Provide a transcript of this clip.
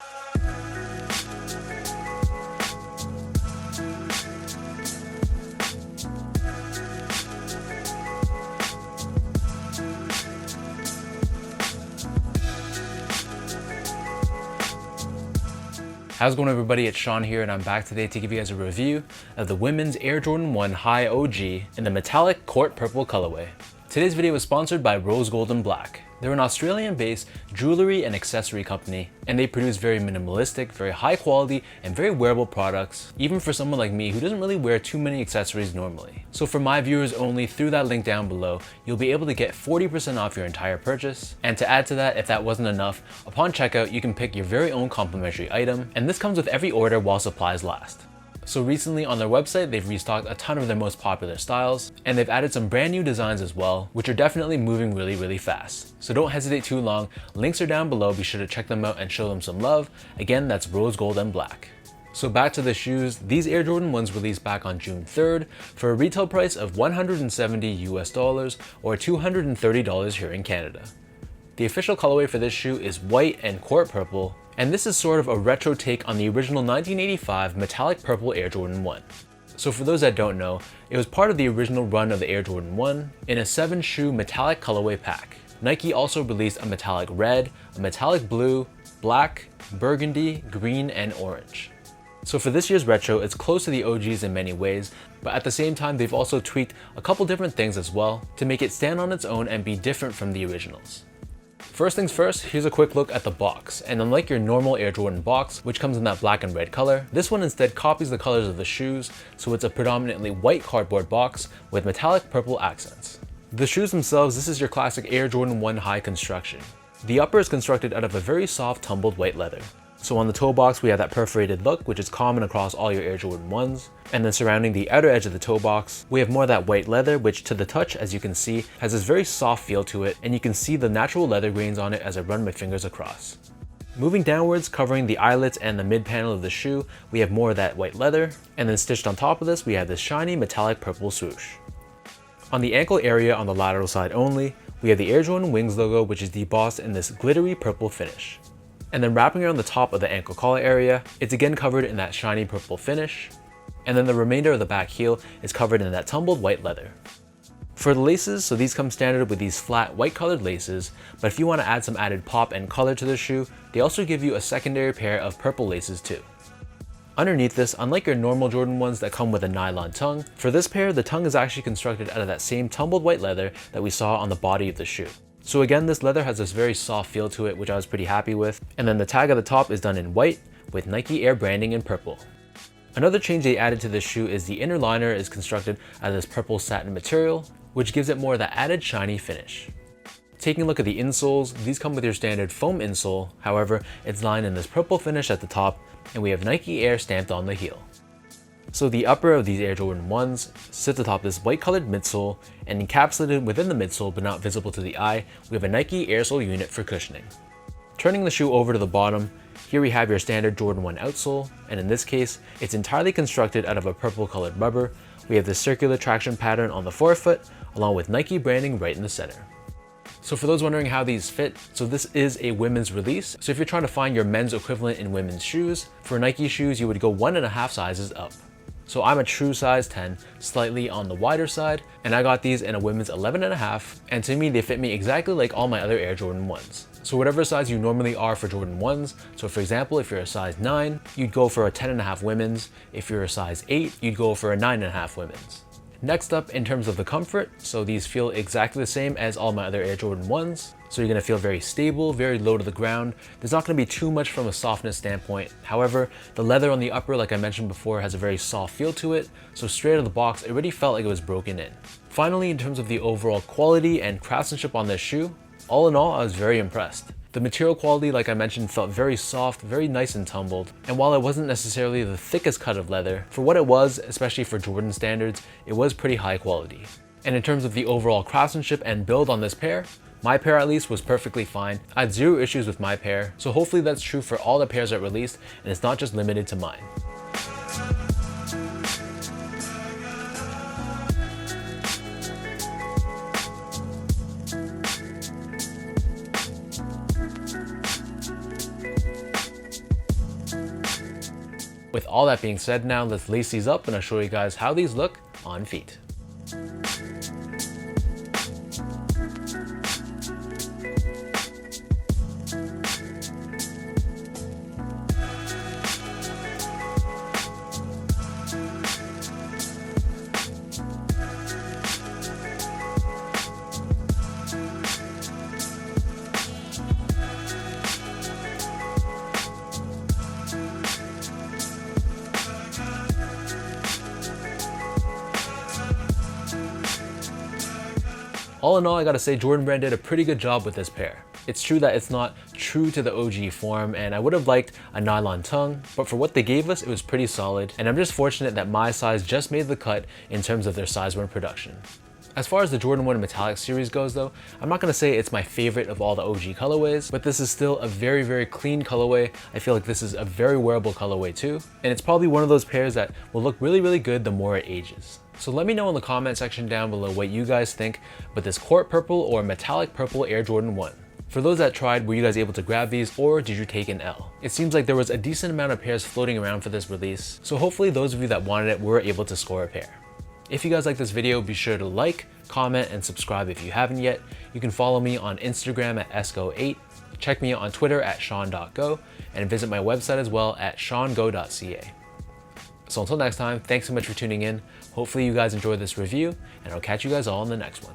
How's it going, everybody? It's Sean here, and I'm back today to give you guys a review of the women's Air Jordan 1 High OG in the metallic court purple colorway. Today's video is sponsored by Rose Gold and Black. They're an Australian-based jewelry and accessory company, and they produce very minimalistic, very high quality, and very wearable products, even for someone like me who doesn't really wear too many accessories normally. So for my viewers only, through that link down below, you'll be able to get 40% off your entire purchase. And to add to that, if that wasn't enough, upon checkout, you can pick your very own complimentary item, and this comes with every order while supplies last. So recently on their website, they've restocked a ton of their most popular styles, and they've added some brand new designs as well, which are definitely moving really fast. So don't hesitate too long. Links are down below. Be sure to check them out and show them some love. Again, that's Rose Gold and Black. So back to the shoes. These Air Jordan 1s released back on June 3rd for a retail price of $170 US or $230 here in Canada. The official colorway for this shoe is white and court purple, and this is sort of a retro take on the original 1985 metallic purple Air Jordan 1. So for those that don't know, it was part of the original run of the Air Jordan 1 in a 7-shoe metallic colorway pack. Nike also released a metallic red, a metallic blue, black, burgundy, green, and orange. So for this year's retro, it's close to the OGs in many ways, but at the same time, they've also tweaked a couple different things as well to make it stand on its own and be different from the originals. First things first, here's a quick look at the box, and unlike your normal Air Jordan box, which comes in that black and red color, this one instead copies the colors of the shoes, so it's a predominantly white cardboard box with metallic purple accents. The shoes themselves, this is your classic Air Jordan 1 High construction. The upper is constructed out of a very soft tumbled white leather. So on the toe box, we have that perforated look, which is common across all your Air Jordan 1s. And then surrounding the outer edge of the toe box, we have more of that white leather, which to the touch, as you can see, has this very soft feel to it, and you can see the natural leather grains on it as I run my fingers across. Moving downwards, covering the eyelets and the mid panel of the shoe, we have more of that white leather, and then stitched on top of this, we have this shiny metallic purple swoosh. On the ankle area on the lateral side only, we have the Air Jordan Wings logo, which is debossed in this glittery purple finish. And then wrapping around the top of the ankle collar area, it's again covered in that shiny purple finish. And then the remainder of the back heel is covered in that tumbled white leather. For the laces, so these come standard with these flat white colored laces, but if you want to add some added pop and color to the shoe, they also give you a secondary pair of purple laces too. Underneath this, unlike your normal Jordan 1s that come with a nylon tongue, for this pair, the tongue is actually constructed out of that same tumbled white leather that we saw on the body of the shoe. So again, this leather has this very soft feel to it, which I was pretty happy with. And then the tag at the top is done in white with Nike Air branding in purple. Another change they added to this shoe is the inner liner is constructed out of this purple satin material, which gives it more of that added shiny finish. Taking a look at the insoles, these come with your standard foam insole. However, it's lined in this purple finish at the top, and we have Nike Air stamped on the heel. So the upper of these Air Jordan 1s sits atop this white colored midsole, and encapsulated within the midsole but not visible to the eye, we have a Nike Air sole unit for cushioning. Turning the shoe over to the bottom, here we have your standard Jordan 1 outsole, and in this case, it's entirely constructed out of a purple colored rubber. We have this circular traction pattern on the forefoot, along with Nike branding right in the center. So for those wondering how these fit, so this is a women's release. So if you're trying to find your men's equivalent in women's shoes, for Nike shoes, you would go 1.5 sizes up. So I'm a true size 10, slightly on the wider side, and I got these in a women's 11.5, and to me they fit me exactly like all my other Air Jordan 1s. So whatever size you normally are for Jordan 1s, so for example, if you're a size 9, you'd go for a 10.5 women's. If you're a size 8, you'd go for a 9.5 women's. Next up, in terms of the comfort, so these feel exactly the same as all my other Air Jordan 1s. So you're gonna feel very stable, very low to the ground. There's not gonna be too much from a softness standpoint. However, the leather on the upper, like I mentioned before, has a very soft feel to it. So straight out of the box, it already felt like it was broken in. Finally, in terms of the overall quality and craftsmanship on this shoe, all in all, I was very impressed. The material quality, like I mentioned, felt very soft, very nice and tumbled. And while it wasn't necessarily the thickest cut of leather, for what it was, especially for Jordan standards, it was pretty high quality. And in terms of the overall craftsmanship and build on this pair, my pair at least was perfectly fine. I had zero issues with my pair, so hopefully that's true for all the pairs that released, and it's not just limited to mine. With all that being said, now let's lace these up and I'll show you guys how these look on feet. All in all, I gotta say Jordan Brand did a pretty good job with this pair. It's true that it's not true to the OG form, and I would have liked a nylon tongue, but for what they gave us, it was pretty solid, and I'm just fortunate that my size just made the cut in terms of their size when production. As far as the Jordan 1 Metallic series goes though, I'm not gonna say it's my favorite of all the OG colorways, but this is still a very, very clean colorway. I feel like this is a very wearable colorway too, and it's probably one of those pairs that will look really, really good the more it ages. So let me know in the comment section down below what you guys think about this court purple or metallic purple Air Jordan 1. For those that tried, were you guys able to grab these or did you take an L? It seems like there was a decent amount of pairs floating around for this release, so hopefully those of you that wanted it were able to score a pair. If you guys like this video, be sure to like, comment, and subscribe if you haven't yet. You can follow me on Instagram at esco8, check me out on Twitter at sean.go, and visit my website as well at seango.ca. So until next time, thanks so much for tuning in. Hopefully you guys enjoyed this review, and I'll catch you guys all in the next one.